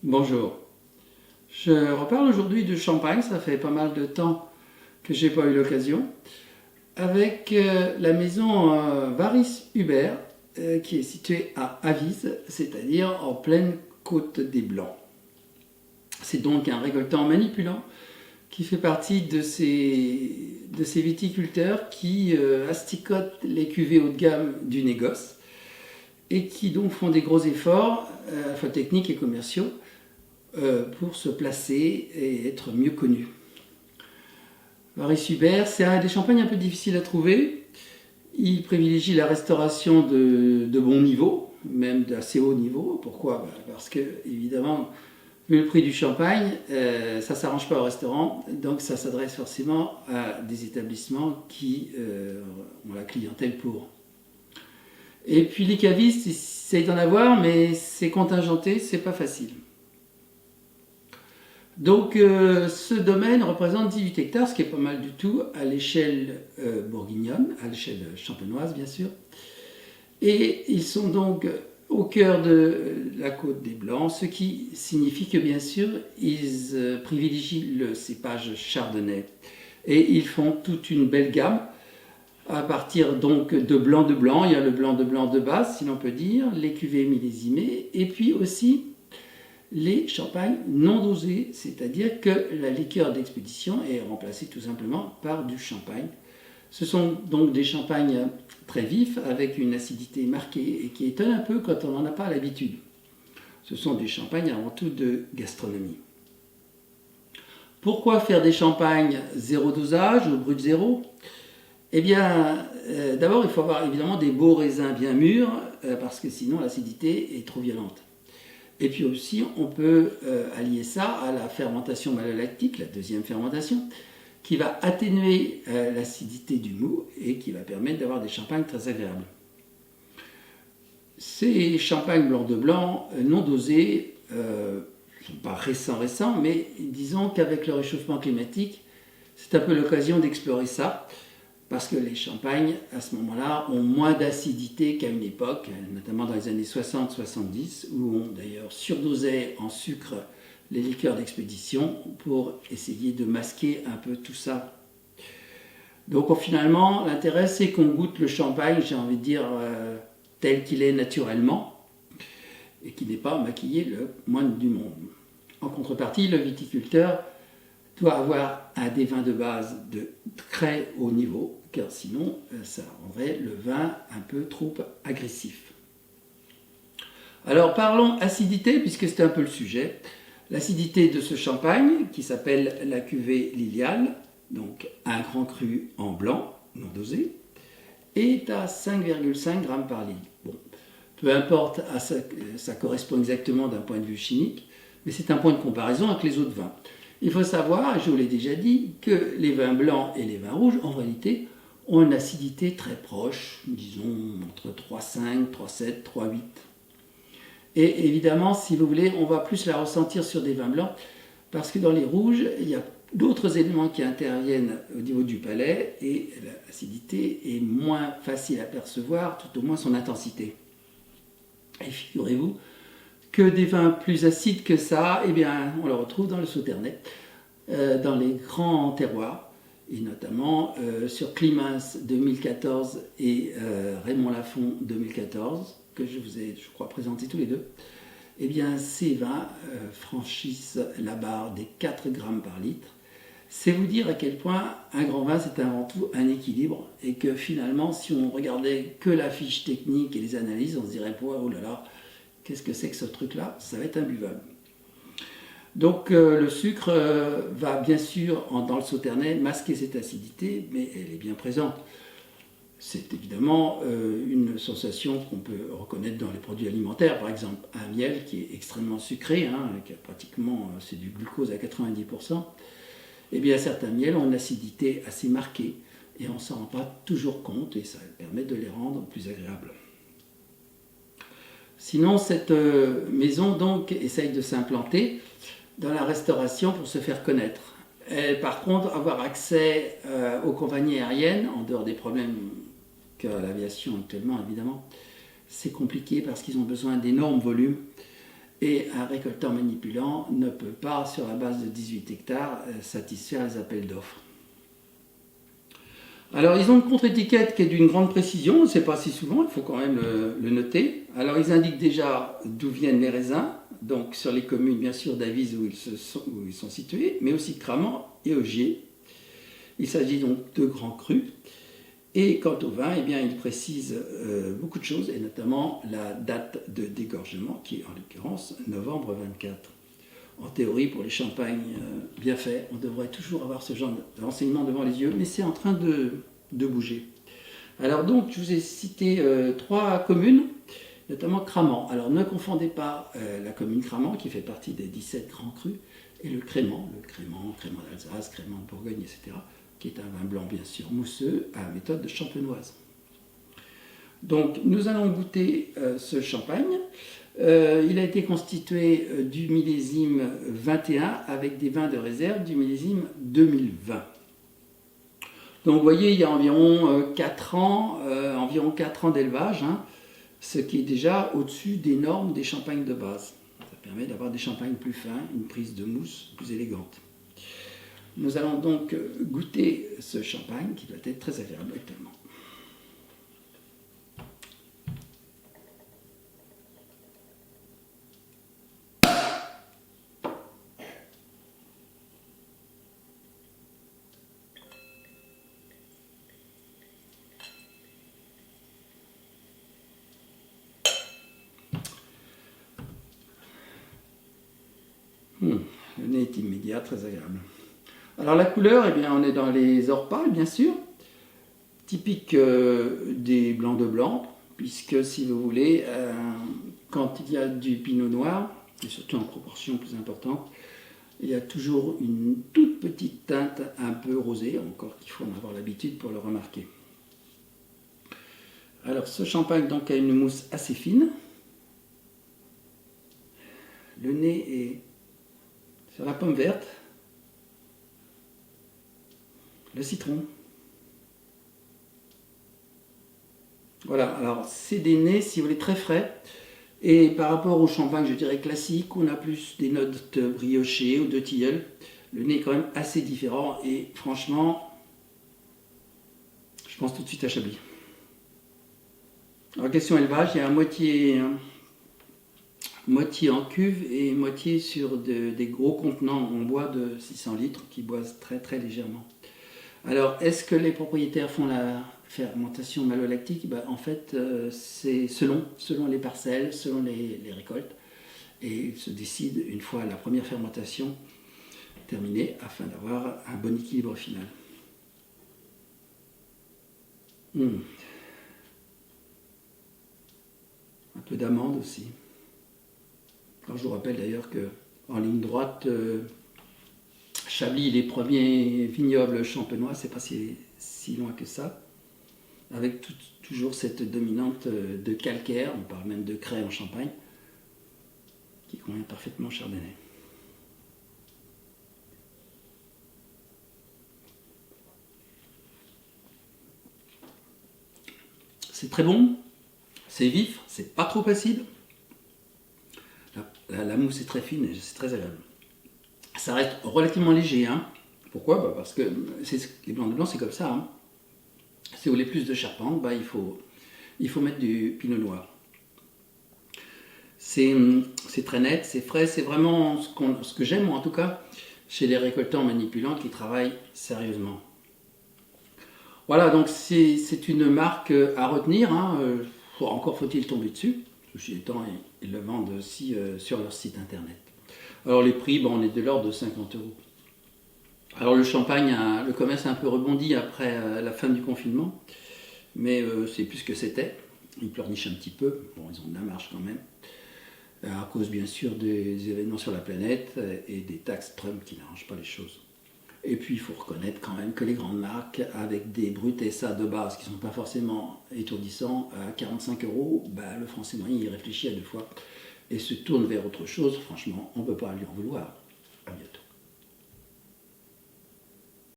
Bonjour. Je reparle aujourd'hui du champagne, ça fait pas mal de temps que j'ai pas eu l'occasion, avec la maison Varis Hubert, qui est située à Avise, c'est-à-dire en pleine côte des Blancs. C'est donc un récoltant manipulant qui fait partie de ces viticulteurs qui asticotent les cuvées haut de gamme du négoce et qui donc font des gros efforts, à la fois techniques et commerciaux, pour se placer et être mieux connu. Varis Hubert, c'est un des champagnes un peu difficiles à trouver. Il privilégie la restauration de bon niveau, même d'assez haut niveau. Pourquoi? Parce que, évidemment, vu le prix du champagne, ça ne s'arrange pas au restaurant, donc ça s'adresse forcément à des établissements qui ont la clientèle pour. Et puis les cavistes, ils essayent d'en avoir, mais c'est contingenté, c'est pas facile. Donc ce domaine représente 18 hectares, ce qui est pas mal du tout à l'échelle bourguignonne, à l'échelle champenoise bien sûr. Et ils sont donc au cœur de la côte des Blancs, ce qui signifie que bien sûr ils privilégient le cépage chardonnay. Et ils font toute une belle gamme à partir donc de blanc, il y a le blanc de base si l'on peut dire, les cuvées millésimées, et puis aussi les champagnes non dosés, c'est-à-dire que la liqueur d'expédition est remplacée tout simplement par du champagne. Ce sont donc des champagnes très vifs avec une acidité marquée et qui étonnent un peu quand on n'en a pas l'habitude. Ce sont des champagnes avant tout de gastronomie. Pourquoi faire des champagnes zéro dosage, au brut zéro? Eh bien, d'abord il faut avoir évidemment des beaux raisins bien mûrs parce que sinon l'acidité est trop violente. Et puis aussi, on peut allier ça à la fermentation malolactique, la deuxième fermentation, qui va atténuer l'acidité du mou et qui va permettre d'avoir des champagnes très agréables. Ces champagnes blancs de blanc non dosés ne sont pas récents, mais disons qu'avec le réchauffement climatique, c'est un peu l'occasion d'explorer ça, parce que les champagnes, à ce moment-là, ont moins d'acidité qu'à une époque, notamment dans les années 60-70, où on d'ailleurs surdosait en sucre les liqueurs d'expédition pour essayer de masquer un peu tout ça. Donc finalement, l'intérêt c'est qu'on goûte le champagne, j'ai envie de dire, tel qu'il est naturellement, et qui n'est pas maquillé le moindre du monde. En contrepartie, le viticulteur doit avoir des vins de base de très haut niveau, car sinon ça rendrait le vin un peu trop agressif. Alors parlons acidité, puisque c'est un peu le sujet. L'acidité de ce champagne, qui s'appelle la cuvée Lilial, donc un grand cru en blanc, non dosé, est à 5,5 g par litre. Bon, peu importe, ça correspond exactement d'un point de vue chimique, mais c'est un point de comparaison avec les autres vins. Il faut savoir, je vous l'ai déjà dit, que les vins blancs et les vins rouges, en réalité, ont une acidité très proche, disons entre 3,5, 3,7, 3,8. Et évidemment, si vous voulez, on va plus la ressentir sur des vins blancs, parce que dans les rouges, il y a d'autres éléments qui interviennent au niveau du palais, et l'acidité est moins facile à percevoir, tout au moins son intensité. Et figurez-vous que des vins plus acides que ça, eh bien, on le retrouve dans le Sauternais, dans les grands terroirs, et notamment sur Climens 2014 et Raymond Lafon 2014, que je vous ai, je crois, présenté tous les deux. Eh bien, ces vins franchissent la barre des 4 grammes par litre. C'est vous dire à quel point un grand vin, c'est avant tout un équilibre, et que finalement, si on regardait que la fiche technique et les analyses, on se dirait, oh là là, qu'est-ce que c'est que ce truc-là? Ça va être imbuvable. Donc le sucre va bien sûr, dans le Sauternais, masquer cette acidité, mais elle est bien présente. C'est évidemment une sensation qu'on peut reconnaître dans les produits alimentaires. Par exemple, un miel qui est extrêmement sucré, qui a pratiquement, c'est du glucose à 90%. Eh bien, certains miels ont une acidité assez marquée, et on ne s'en rend pas toujours compte, et ça permet de les rendre plus agréables. Sinon, cette maison donc essaye de s'implanter dans la restauration pour se faire connaître. Et, par contre, avoir accès aux compagnies aériennes, en dehors des problèmes qu'a l'aviation actuellement évidemment, c'est compliqué parce qu'ils ont besoin d'énormes volumes Et un récoltant manipulant ne peut pas, sur la base de 18 hectares, satisfaire les appels d'offres. Alors, ils ont une contre-étiquette qui est d'une grande précision, on ne sait pas si souvent, il faut quand même le noter. Alors, ils indiquent déjà d'où viennent les raisins, donc sur les communes, bien sûr, d'Avise où ils sont situés, mais aussi de Cramant et Augier. Il s'agit donc de grands crus. Et quant au vin, eh bien, il précise beaucoup de choses, et notamment la date de dégorgement, qui est en l'occurrence novembre 24. En théorie, pour les champagnes bien faits, on devrait toujours avoir ce genre de renseignements devant les yeux, mais c'est en train de bouger. Alors donc, je vous ai cité 3 communes, notamment Cramant. Alors ne confondez pas la commune Cramant, qui fait partie des 17 grands crus, et le Crémant d'Alsace, Crémant de Bourgogne, etc., qui est un vin blanc bien sûr mousseux à méthode de champenoise. Donc nous allons goûter ce champagne. Il a été constitué du millésime 21 avec des vins de réserve du millésime 2020. Donc vous voyez, il y a environ 4 ans, d'élevage, hein, ce qui est déjà au-dessus des normes des champagnes de base. Ça permet d'avoir des champagnes plus fins, une prise de mousse plus élégante. Nous allons donc goûter ce champagne qui doit être très agréable actuellement. Le nez est immédiat, très agréable. Alors la couleur, eh bien, on est dans les ors pâles, bien sûr, typique des blancs de blanc, puisque si vous voulez, quand il y a du pinot noir, et surtout en proportion plus importante, il y a toujours une toute petite teinte un peu rosée, encore qu'il faut en avoir l'habitude pour le remarquer. Alors ce champagne donc a une mousse assez fine. Le nez est sur la pomme verte, le citron. Voilà, alors c'est des nez, si vous voulez, très frais. Et par rapport au champagne, je dirais classique, on a plus des notes briochées ou de tilleul. Le nez est quand même assez différent et franchement, je pense tout de suite à Chablis. Alors question élevage, il y a moitié en cuve et moitié sur des gros contenants en bois de 600 litres qui boisent très très légèrement. Alors, est-ce que les propriétaires font la fermentation malolactique? En fait, c'est selon les parcelles, selon les récoltes. Et ils se décident une fois la première fermentation terminée afin d'avoir un bon équilibre final. Un peu d'amande aussi. Alors, je vous rappelle d'ailleurs qu'en ligne droite, Chablis, les premiers vignobles champenois, c'est pas si loin que ça, avec toujours cette dominante de calcaire, on parle même de craie en Champagne, qui convient parfaitement au chardonnay. C'est très bon, c'est vif, c'est pas trop acide. La mousse est très fine et c'est très agréable. Ça reste relativement léger, hein. Pourquoi? Parce que les blancs de blanc, c'est comme ça. Hein. Si vous voulez plus de charpente, il faut mettre du pinot noir. C'est très net, c'est frais, c'est vraiment ce que j'aime, en tout cas, chez les récoltants manipulants qui travaillent sérieusement. Voilà, donc c'est une marque à retenir. Hein. Encore faut-il tomber dessus. Ceci étant, ils le vendent aussi sur leur site internet. Alors les prix, on est de l'ordre de 50 €. Alors le champagne, le commerce a un peu rebondi après la fin du confinement, mais c'est plus ce que c'était. Ils pleurnichent un petit peu, bon ils ont de la marge quand même, à cause bien sûr des événements sur la planète et des taxes Trump qui n'arrangent pas les choses. Et puis il faut reconnaître quand même que les grandes marques, avec des bruts SA de base qui ne sont pas forcément étourdissants, à 45 €, le français moyen y réfléchit à 2 fois et se tourne vers autre chose. Franchement, on ne peut pas lui en vouloir. À bientôt.